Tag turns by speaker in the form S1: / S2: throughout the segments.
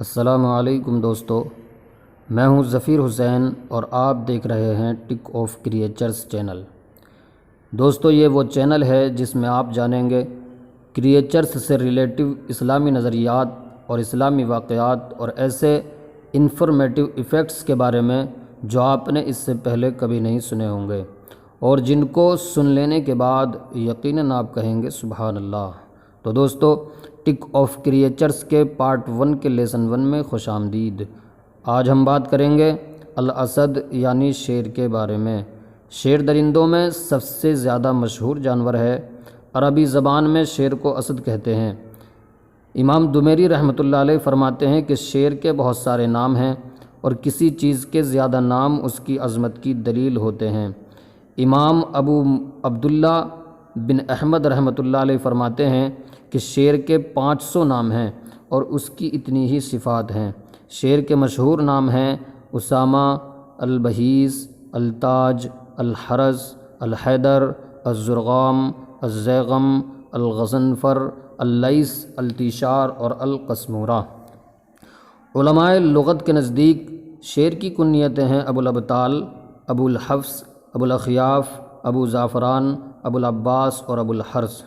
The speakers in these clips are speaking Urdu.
S1: السلام علیکم دوستو، میں ہوں ظفیر حسین اور آپ دیکھ رہے ہیں ٹک آف کریچرز چینل۔ دوستو، یہ وہ چینل ہے جس میں آپ جانیں گے کریچرز سے ریلیٹیو اسلامی نظریات اور اسلامی واقعات اور ایسے انفارمیٹیو ایفیکٹس کے بارے میں جو آپ نے اس سے پہلے کبھی نہیں سنے ہوں گے اور جن کو سن لینے کے بعد یقیناً آپ کہیں گے سبحان اللہ۔ تو دوستو، ٹک آف کریچرز کے پارٹ 1 کے لیسن 1 میں خوش آمدید۔ آج ہم بات کریں گے الاسد یعنی شیر کے بارے میں۔ شیر درندوں میں سب سے زیادہ مشہور جانور ہے۔ عربی زبان میں شیر کو اسد کہتے ہیں۔ امام دمیری رحمۃ اللہ علیہ فرماتے ہیں کہ شیر کے بہت سارے نام ہیں اور کسی چیز کے زیادہ نام اس کی عظمت کی دلیل ہوتے ہیں۔ امام ابو عبداللہ بن احمد رحمۃ اللہ علیہ فرماتے ہیں کہ شیر کے 500 نام ہیں اور اس کی اتنی ہی صفات ہیں۔ شیر کے مشہور نام ہیں اسامہ، البہیس، التاج، الحرس، الحیدر، الزرغام، الزیغم، الغضنفر، اللیث، التیشار اور القسمورہ۔ علماء لغت کے نزدیک شیر کی کنیتیں ہیں ابو الابطال، ابو الحفص، ابو الاخیاف، ابو زعفران، ابو العباس اور ابو الحرس۔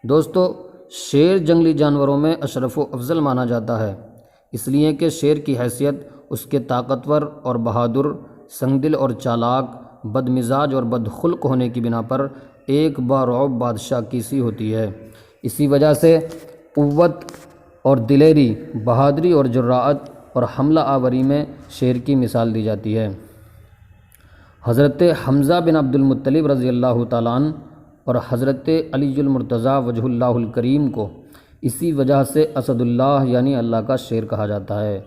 S1: دوستو، شیر جنگلی جانوروں میں اشرف و افضل مانا جاتا ہے، اس لیے کہ شیر کی حیثیت اس کے طاقتور اور بہادر، سنگدل اور چالاک، بد مزاج اور بد خلق ہونے کی بنا پر ایک بارعب بادشاہ کی سی ہوتی ہے۔ اسی وجہ سے قوت اور دلیری، بہادری اور جرأت اور حملہ آوری میں شیر کی مثال دی جاتی ہے۔ حضرت حمزہ بن عبد المطلب رضی اللہ تعالیٰ عنہ اور حضرت علی المرتضیٰ وجہ اللہ الکریم کو اسی وجہ سے اسد اللہ یعنی اللہ کا شیر کہا جاتا ہے۔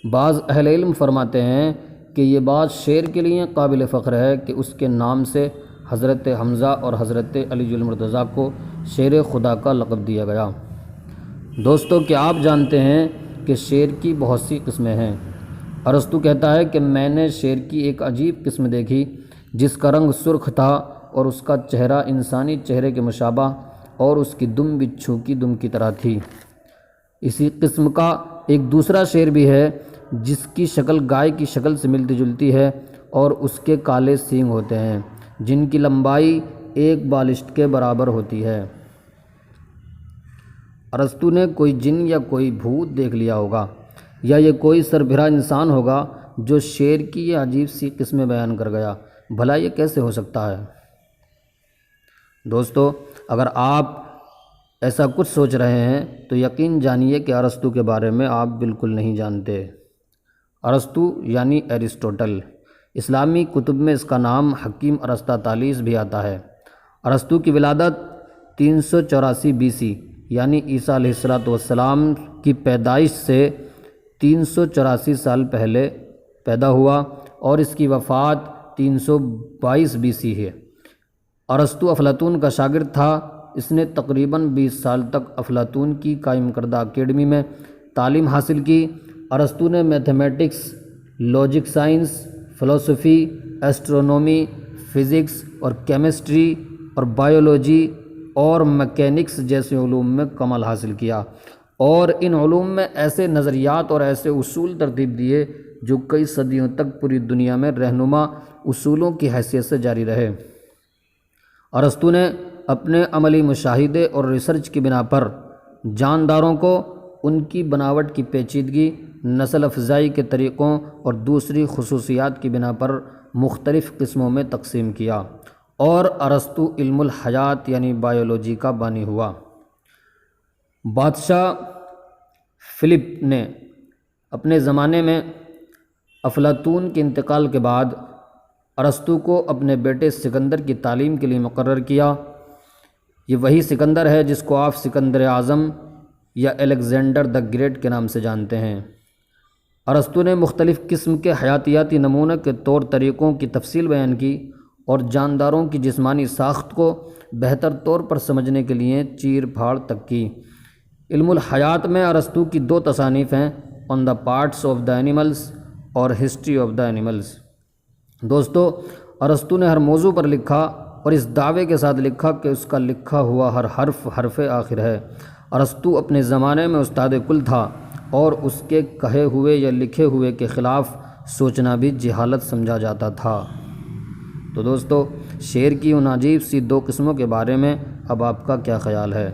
S1: بعض اہل علم فرماتے ہیں کہ یہ بات شیر کے لیے قابل فخر ہے کہ اس کے نام سے حضرت حمزہ اور حضرت علی المرتضیٰ کو شیر خدا کا لقب دیا گیا۔ دوستو، کیا آپ جانتے ہیں کہ شیر کی بہت سی قسمیں ہیں؟ ارسطو کہتا ہے کہ میں نے شیر کی ایک عجیب قسم دیکھی جس کا رنگ سرخ تھا اور اس کا چہرہ انسانی چہرے کے مشابہ اور اس کی دم بچھو کی دم کی طرح تھی۔ اسی قسم کا ایک دوسرا شیر بھی ہے جس کی شکل گائے کی شکل سے ملتی جلتی ہے اور اس کے کالے سینگ ہوتے ہیں جن کی لمبائی ایک بالشت کے برابر ہوتی ہے۔ ارسطو نے کوئی جن یا کوئی بھوت دیکھ لیا ہوگا یا یہ کوئی سربراہ انسان ہوگا جو شیر کی یہ عجیب سی قسمیں بیان کر گیا۔ بھلا یہ کیسے ہو سکتا ہے؟ دوستو، اگر آپ ایسا کچھ سوچ رہے ہیں تو یقین جانیے کہ ارسطو کے بارے میں آپ بالکل نہیں جانتے۔ ارسطو یعنی ایرسٹوٹل، اسلامی کتب میں اس کا نام حکیم ارسطاطالیس بھی آتا ہے۔ ارسطو کی ولادت 384 BC یعنی عیسیٰ علیہ السلام کی پیدائش سے 384 سال پہلے پیدا ہوا اور اس کی وفات 322 BC ہے۔ ارسطو افلاطون کا شاگرد تھا۔ اس نے تقریباً 20 سال تک افلاطون کی قائم کردہ اکیڈمی میں تعلیم حاصل کی۔ ارسطو نے میتھمیٹکس، لاجک سائنس، فلسفی، ایسٹرونومی، فزکس اور کیمسٹری اور بائیولوجی اور میکینکس جیسے علوم میں کمال حاصل کیا اور ان علوم میں ایسے نظریات اور ایسے اصول ترتیب دیے جو کئی صدیوں تک پوری دنیا میں رہنما اصولوں کی حیثیت سے جاری رہے۔ ارسطو نے اپنے عملی مشاہدے اور ریسرچ کی بنا پر جانداروں کو ان کی بناوٹ کی پیچیدگی، نسل افزائی کے طریقوں اور دوسری خصوصیات کی بنا پر مختلف قسموں میں تقسیم کیا اور ارسطو علم الحیات یعنی بائیولوجی کا بانی ہوا۔ بادشاہ فلپ نے اپنے زمانے میں افلاطون کے انتقال کے بعد ارسطو کو اپنے بیٹے سکندر کی تعلیم کے لیے مقرر کیا۔ یہ وہی سکندر ہے جس کو آپ سکندر اعظم یا الیگزینڈر دی گریٹ کے نام سے جانتے ہیں۔ ارسطو نے مختلف قسم کے حیاتیاتی نمونوں کے طور طریقوں کی تفصیل بیان کی اور جانداروں کی جسمانی ساخت کو بہتر طور پر سمجھنے کے لیے چیر پھاڑ تک کی۔ علم الحیات میں ارسطو کی 2 تصانیف ہیں، on the parts of the animals اور ہسٹری آف دا اینیملز۔ دوستو، ارسطو نے ہر موضوع پر لکھا اور اس دعوے کے ساتھ لکھا کہ اس کا لکھا ہوا ہر حرف حرف آخر ہے۔ ارسطو اپنے زمانے میں استاد کل تھا اور اس کے کہے ہوئے یا لکھے ہوئے کے خلاف سوچنا بھی جہالت سمجھا جاتا تھا۔ تو دوستو، شعر کی ان عجیب سی دو قسموں کے بارے میں اب آپ کا کیا خیال ہے؟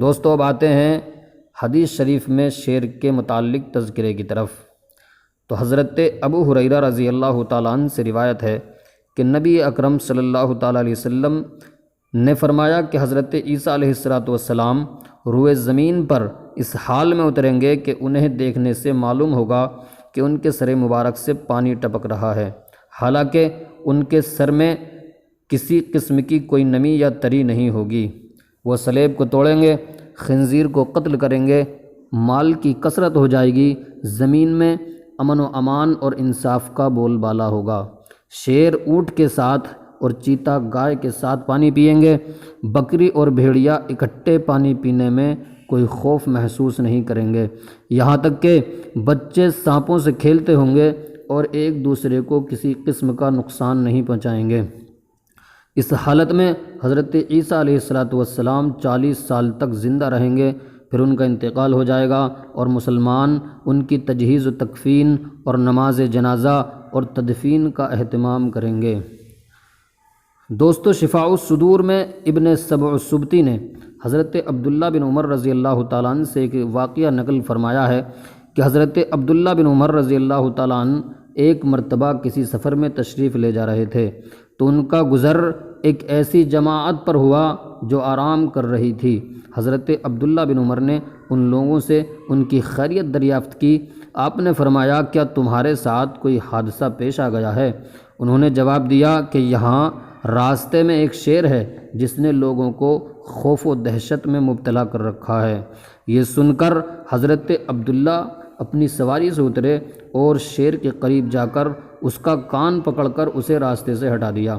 S1: دوستو، اب آتے ہیں حدیث شریف میں شعر کے متعلق تذکرے کی طرف۔ تو حضرت ابو ہریرہ رضی اللہ تعالیٰ عنہ سے روایت ہے کہ نبی اکرم صلی اللہ تعالیٰ علیہ وسلم نے فرمایا کہ حضرت عیسیٰ علیہ السلام روئے زمین پر اس حال میں اتریں گے کہ انہیں دیکھنے سے معلوم ہوگا کہ ان کے سر مبارک سے پانی ٹپک رہا ہے، حالانکہ ان کے سر میں کسی قسم کی کوئی نمی یا تری نہیں ہوگی۔ وہ سلیب کو توڑیں گے، خنزیر کو قتل کریں گے، مال کی کثرت ہو جائے گی، زمین میں امن و امان اور انصاف کا بول بالا ہوگا، شیر اونٹ کے ساتھ اور چیتا گائے کے ساتھ پانی پئیں گے، بکری اور بھیڑیا اکٹھے پانی پینے میں کوئی خوف محسوس نہیں کریں گے، یہاں تک کہ بچے سانپوں سے کھیلتے ہوں گے اور ایک دوسرے کو کسی قسم کا نقصان نہیں پہنچائیں گے۔ اس حالت میں حضرت عیسیٰ علیہ السلام 40 سال تک زندہ رہیں گے، پھر ان کا انتقال ہو جائے گا اور مسلمان ان کی تجہیز و تکفین اور نماز جنازہ اور تدفین کا اہتمام کریں گے۔ دوستو، شفاء الصدور میں ابن سبع السبتی نے حضرت عبداللہ بن عمر رضی اللہ تعالیٰ عنہ سے ایک واقعہ نقل فرمایا ہے کہ حضرت عبداللہ بن عمر رضی اللہ تعالیٰ عنہ ایک مرتبہ کسی سفر میں تشریف لے جا رہے تھے تو ان کا گزر ایک ایسی جماعت پر ہوا جو آرام کر رہی تھی۔ حضرت عبداللہ بن عمر نے ان لوگوں سے ان کی خیریت دریافت کی۔ آپ نے فرمایا، کیا تمہارے ساتھ کوئی حادثہ پیش آ گیا ہے؟ انہوں نے جواب دیا کہ یہاں راستے میں ایک شیر ہے جس نے لوگوں کو خوف و دہشت میں مبتلا کر رکھا ہے۔ یہ سن کر حضرت عبداللہ اپنی سواری سے اترے اور شیر کے قریب جا کر اس کا کان پکڑ کر اسے راستے سے ہٹا دیا۔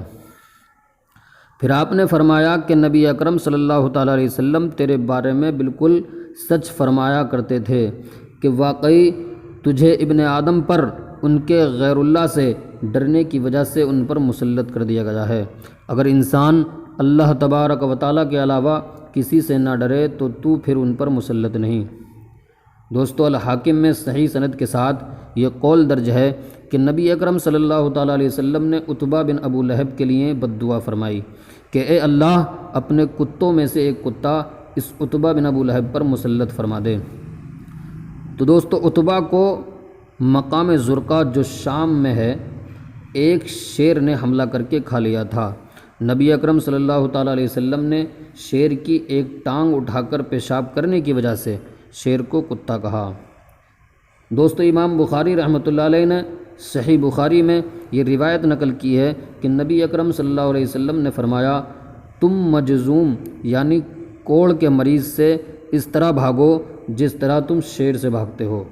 S1: پھر آپ نے فرمایا کہ نبی اکرم صلی اللہ تعالیٰ علیہ وسلم تیرے بارے میں بالکل سچ فرمایا کرتے تھے کہ واقعی تجھے ابن آدم پر ان کے غیر اللہ سے ڈرنے کی وجہ سے ان پر مسلط کر دیا گیا ہے۔ اگر انسان اللہ تبارک و تعالیٰ کے علاوہ کسی سے نہ ڈرے تو پھر ان پر مسلط نہیں۔ دوستو، الحاکم میں صحیح سند کے ساتھ یہ قول درج ہے کہ نبی اکرم صلی اللہ تعالیٰ علیہ وسلم نے عتبہ بن ابو لہب کے لیے بد دعا فرمائی کہ اے اللہ، اپنے کتوں میں سے ایک کتا اس عتبہ بن ابو لہب پر مسلط فرما دے۔ تو دوستو، عتبہ کو مقام زرقہ جو شام میں ہے، ایک شیر نے حملہ کر کے کھا لیا تھا۔ نبی اکرم صلی اللہ تعالیٰ علیہ وسلم نے شیر کی ایک ٹانگ اٹھا کر پیشاب کرنے کی وجہ سے شیر کو کتا کہا۔ دوستو، امام بخاری رحمۃ اللہ علیہ نے صحیح بخاری میں یہ روایت نقل کی ہے کہ نبی اکرم صلی اللہ علیہ وسلم نے فرمایا، تم مجذوم یعنی کوڑ کے مریض سے اس طرح بھاگو جس طرح تم شیر سے بھاگتے ہو۔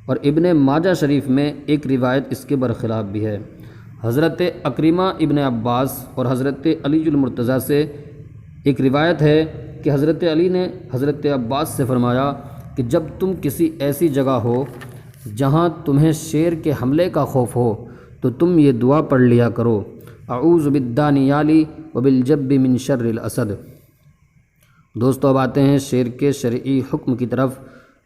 S1: اور ابن ماجہ شریف میں ایک روایت اس کے برخلاف بھی ہے۔ حضرت عکرمہ ابن عباس اور حضرت علی المرتضیٰ سے ایک روایت ہے کہ حضرت علی نے حضرت عباس سے فرمایا کہ جب تم کسی ایسی جگہ ہو جہاں تمہیں شیر کے حملے کا خوف ہو تو تم یہ دعا پڑھ لیا کرو، اعوذ بالدانیال وبالجب من شر الاسد۔ دوستو، اب آتے ہیں شیر کے شرعی حکم کی طرف۔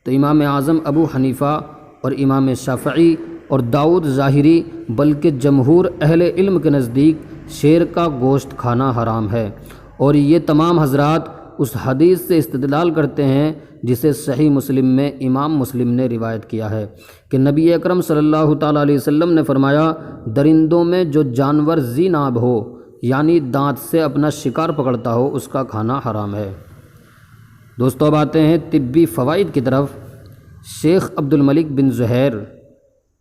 S1: تو امام اعظم ابو حنیفہ اور امام شافعی اور داؤد ظاہری بلکہ جمہور اہل علم کے نزدیک شیر کا گوشت کھانا حرام ہے، اور یہ تمام حضرات اس حدیث سے استدلال کرتے ہیں جسے صحیح مسلم میں امام مسلم نے روایت کیا ہے کہ نبی اکرم صلی اللہ تعالیٰ علیہ وسلم نے فرمایا، درندوں میں جو جانور ذی ناب ہو یعنی دانت سے اپنا شکار پکڑتا ہو اس کا کھانا حرام ہے۔ دوستو، اب آتے ہیں طبی فوائد کی طرف۔ شیخ عبد الملک بن زہیر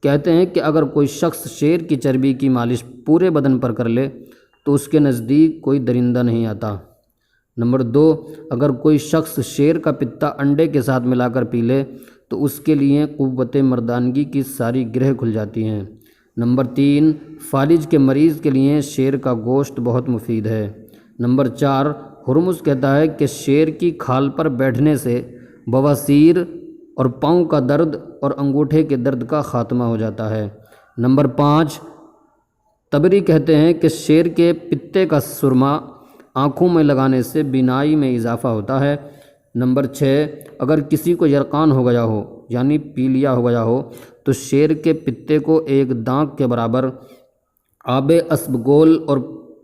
S1: کہتے ہیں کہ اگر کوئی شخص شیر کی چربی کی مالش پورے بدن پر کر لے تو اس کے نزدیک کوئی درندہ نہیں آتا۔ نمبر 2، اگر کوئی شخص شیر کا پتا انڈے کے ساتھ ملا کر پی لے تو اس کے لیے قوت مردانگی کی ساری گرہ کھل جاتی ہیں۔ نمبر 3، فالج کے مریض کے لیے شیر کا گوشت بہت مفید ہے۔ نمبر 4، ہرمز کہتا ہے کہ شیر کی کھال پر بیٹھنے سے بواسیر اور پاؤں کا درد اور انگوٹھے کے درد کا خاتمہ ہو جاتا ہے۔ نمبر 5، تبری کہتے ہیں کہ شیر کے پتے کا سرما آنکھوں میں لگانے سے بینائی میں اضافہ ہوتا ہے۔ نمبر 6، اگر کسی کو یرقان ہو گیا ہو یعنی پی لیا ہو گیا ہو تو شیر کے پتے کو ایک دانت کے برابر آب اسبگول اور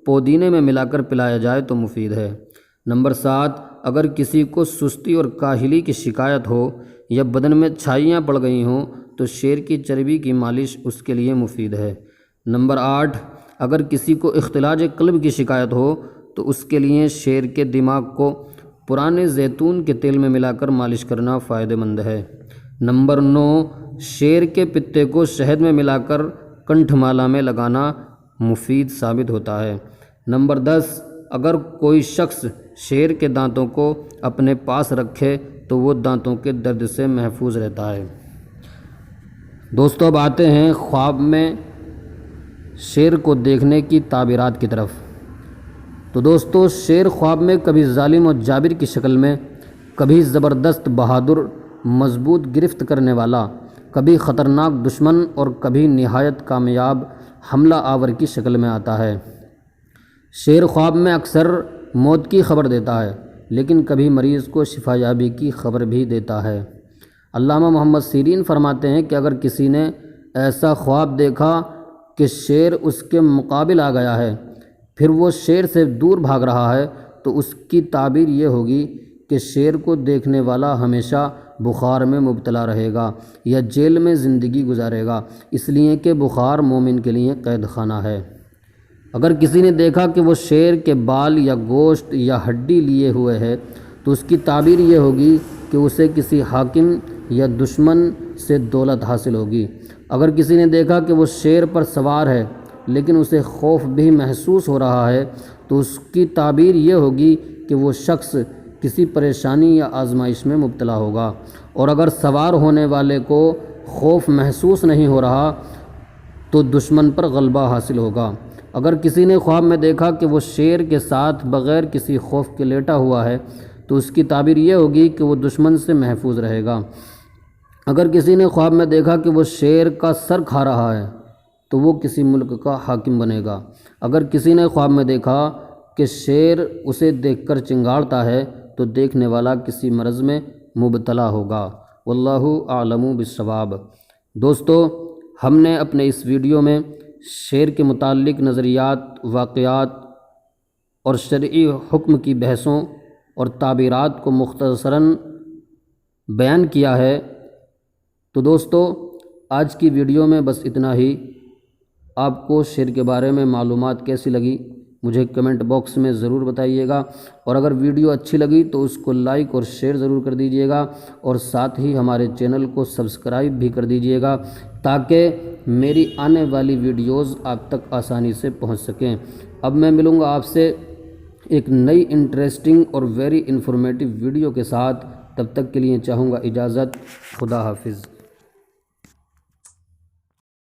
S1: پودینے میں ملا کر پلایا جائے تو مفید ہے۔ نمبر 7، اگر کسی کو سستی اور کاہلی کی شکایت ہو یا بدن میں چھائیاں پڑ گئی ہوں تو شیر کی چربی کی مالش اس کے لیے مفید ہے۔ نمبر 8، اگر کسی کو اختلاج قلب کی شکایت ہو تو اس کے لیے شیر کے دماغ کو پرانے زیتون کے تیل میں ملا کر مالش کرنا فائدہ مند ہے۔ نمبر 9، شیر کے پتے کو شہد میں ملا کر کنٹھ مالا میں لگانا مفید ثابت ہوتا ہے۔ نمبر 10، اگر کوئی شخص شیر کے دانتوں کو اپنے پاس رکھے تو وہ دانتوں کے درد سے محفوظ رہتا ہے۔ دوستو اب آتے ہیں خواب میں شیر کو دیکھنے کی تعبیرات کی طرف۔ تو دوستو شیر خواب میں کبھی ظالم و جابر کی شکل میں، کبھی زبردست بہادر مضبوط گرفت کرنے والا، کبھی خطرناک دشمن اور کبھی نہایت کامیاب حملہ آور کی شکل میں آتا ہے۔ شیر خواب میں اکثر موت کی خبر دیتا ہے لیکن کبھی مریض کو شفا یابی کی خبر بھی دیتا ہے۔ علامہ محمد سیرین فرماتے ہیں کہ اگر کسی نے ایسا خواب دیکھا کہ شیر اس کے مقابل آ گیا ہے پھر وہ شیر سے دور بھاگ رہا ہے تو اس کی تعبیر یہ ہوگی کہ شیر کو دیکھنے والا ہمیشہ بخار میں مبتلا رہے گا یا جیل میں زندگی گزارے گا، اس لیے کہ بخار مومن کے لیے قید خانہ ہے۔ اگر کسی نے دیکھا کہ وہ شیر کے بال یا گوشت یا ہڈی لیے ہوئے ہے تو اس کی تعبیر یہ ہوگی کہ اسے کسی حاکم یا دشمن سے دولت حاصل ہوگی۔ اگر کسی نے دیکھا کہ وہ شیر پر سوار ہے لیکن اسے خوف بھی محسوس ہو رہا ہے تو اس کی تعبیر یہ ہوگی کہ وہ شخص کسی پریشانی یا آزمائش میں مبتلا ہوگا۔ اور اگر سوار ہونے والے کو خوف محسوس نہیں ہو رہا تو دشمن پر غلبہ حاصل ہوگا۔ اگر کسی نے خواب میں دیکھا کہ وہ شیر کے ساتھ بغیر کسی خوف کے لیٹا ہوا ہے تو اس کی تعبیر یہ ہوگی کہ وہ دشمن سے محفوظ رہے گا۔ اگر کسی نے خواب میں دیکھا کہ وہ شیر کا سر کھا رہا ہے تو وہ کسی ملک کا حاکم بنے گا۔ اگر کسی نے خواب میں دیکھا کہ شیر اسے دیکھ کر چنگاڑتا ہے تو دیکھنے والا کسی مرض میں مبتلا ہوگا۔ واللہ اعلم بالصواب۔ دوستو ہم نے اپنے اس ویڈیو میں شیر کے متعلق نظریات، واقعات اور شرعی حکم کی بحثوں اور تعبیرات کو مختصراً بیان کیا ہے۔ تو دوستو آج کی ویڈیو میں بس اتنا ہی۔ آپ کو شیر کے بارے میں معلومات کیسی لگی مجھے کمنٹ باکس میں ضرور بتائیے گا، اور اگر ویڈیو اچھی لگی تو اس کو لائک اور شیئر ضرور کر دیجیے گا، اور ساتھ ہی ہمارے چینل کو سبسکرائب بھی کر دیجیے گا تاکہ میری آنے والی ویڈیوز آپ تک آسانی سے پہنچ سکیں۔ اب میں ملوں گا آپ سے ایک نئی انٹرسٹنگ اور ویری انفارمیٹیو ویڈیو کے ساتھ، تب تک کے لیے چاہوں گا اجازت۔ خدا حافظ۔